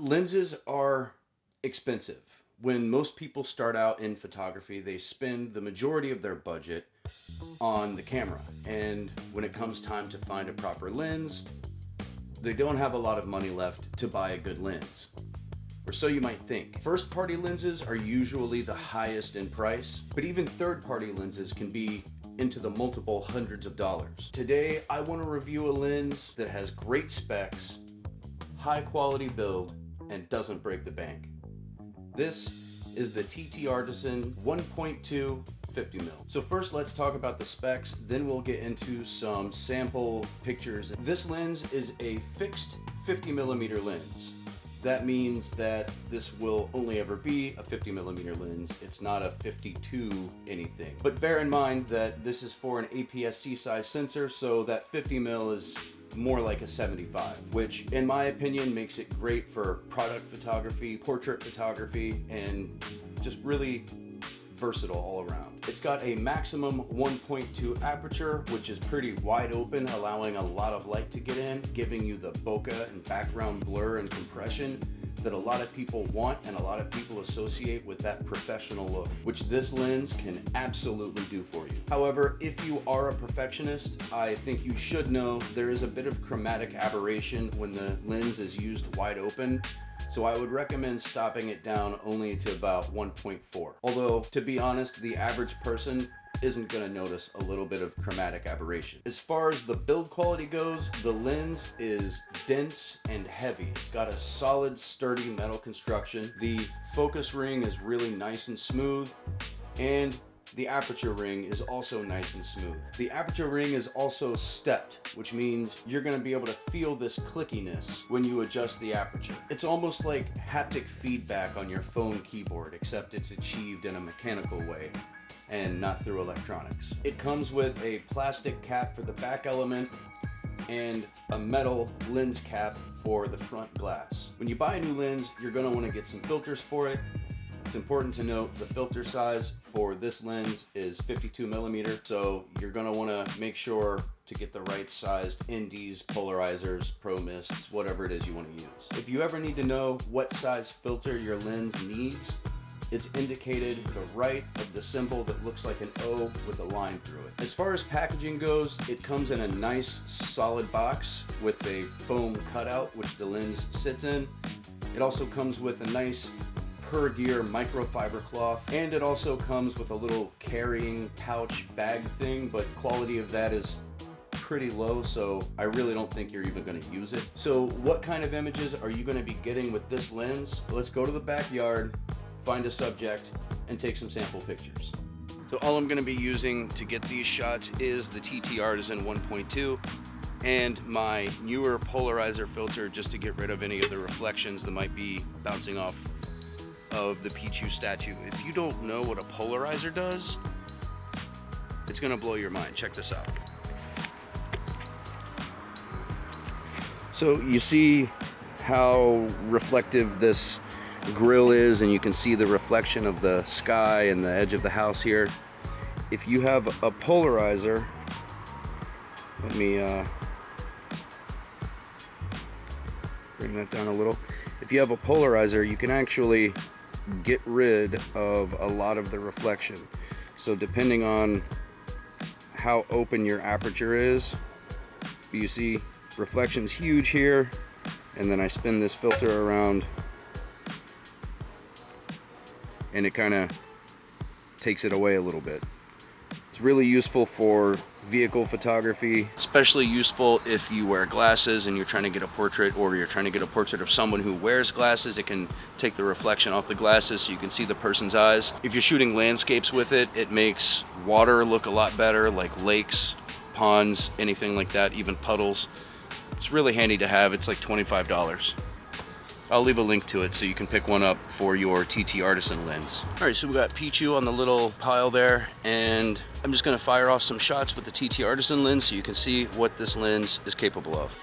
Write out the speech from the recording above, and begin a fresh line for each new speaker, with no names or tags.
Lenses are expensive. When most people start out in photography, they spend the majority of their budget on the camera. And when it comes time to find a proper lens, they don't have a lot of money left to buy a good lens. Or so you might think. First-party lenses are usually the highest in price, but even third-party lenses can be into the multiple hundreds of dollars. Today, I want to review a lens that has great specs, high quality build, and doesn't break the bank. This is the TT Artisan 1.2 50mm. So first let's talk about the specs, then we'll get into some sample pictures. This lens is a fixed 50mm lens. That means that this will only ever be a 50mm lens. It's not a 52 anything. But bear in mind that this is for an APS-C size sensor, so that 50mm is more like a 75, which in my opinion makes it great for product photography, portrait photography, and just really versatile all around. It's got a maximum 1.2 aperture, which is pretty wide open, allowing a lot of light to get in, giving you the bokeh and background blur and compression that a lot of people want and a lot of people associate with that professional look, which this lens can absolutely do for you. However, if you are a perfectionist, I think you should know there is a bit of chromatic aberration when the lens is used wide open. So I would recommend stopping it down only to about 1.4. Although, to be honest, the average person isn't going to notice a little bit of chromatic aberration. As far as the build quality goes, the lens is dense and heavy. It's got a solid, sturdy metal construction. The focus ring is really nice and smooth, and the aperture ring is also nice and smooth. The aperture ring is also stepped, which means you're going to be able to feel this clickiness when you adjust the aperture. It's almost like haptic feedback on your phone keyboard, except it's achieved in a mechanical way and not through electronics. It comes with a plastic cap for the back element and a metal lens cap for the front glass. When you buy a new lens, you're going to want to get some filters for it. It's important to note the filter size for this lens is 52mm, so you're going to want to make sure to get the right sized NDs, polarizers, pro mists, whatever it is you want to use. If you ever need to know what size filter your lens needs, it's indicated to the right of the symbol that looks like an O with a line through it. As far as packaging goes, it comes in a nice solid box with a foam cutout which the lens sits in. It also comes with a nice per gear microfiber cloth, and it also comes with a little carrying pouch bag thing, but quality of that is pretty low, so I really don't think you're even going to use it. So what kind of images are you going to be getting with this lens? Let's go to the backyard, find a subject, and take some sample pictures. So all I'm going to be using to get these shots is the TT Artisan 1.2 and my newer polarizer filter, just to get rid of any of the reflections that might be bouncing off of the Pichu statue. If you don't know what a polarizer does, it's gonna blow your mind. Check this out. So you see how reflective this grill is, and you can see the reflection of the sky and the edge of the house here. If you have a polarizer, let me bring that down a little. If you have a polarizer, you can actually get rid of a lot of the reflection. So depending on how open your aperture is, you see reflection's huge here, and then I spin this filter around and it kind of takes it away a little bit. It's really useful for vehicle photography, especially useful if you wear glasses and you're trying to get a portrait, or you're trying to get a portrait of someone who wears glasses. It can take the reflection off the glasses so you can see the person's eyes. If you're shooting landscapes with it, it makes water look a lot better, like lakes, ponds, anything like that, even puddles. It's really handy to have. It's like $25. I'll leave a link to it so you can pick one up for your TT Artisan lens. All right, so we got Pichu on the little pile there, and I'm just gonna fire off some shots with the TT Artisan lens so you can see what this lens is capable of.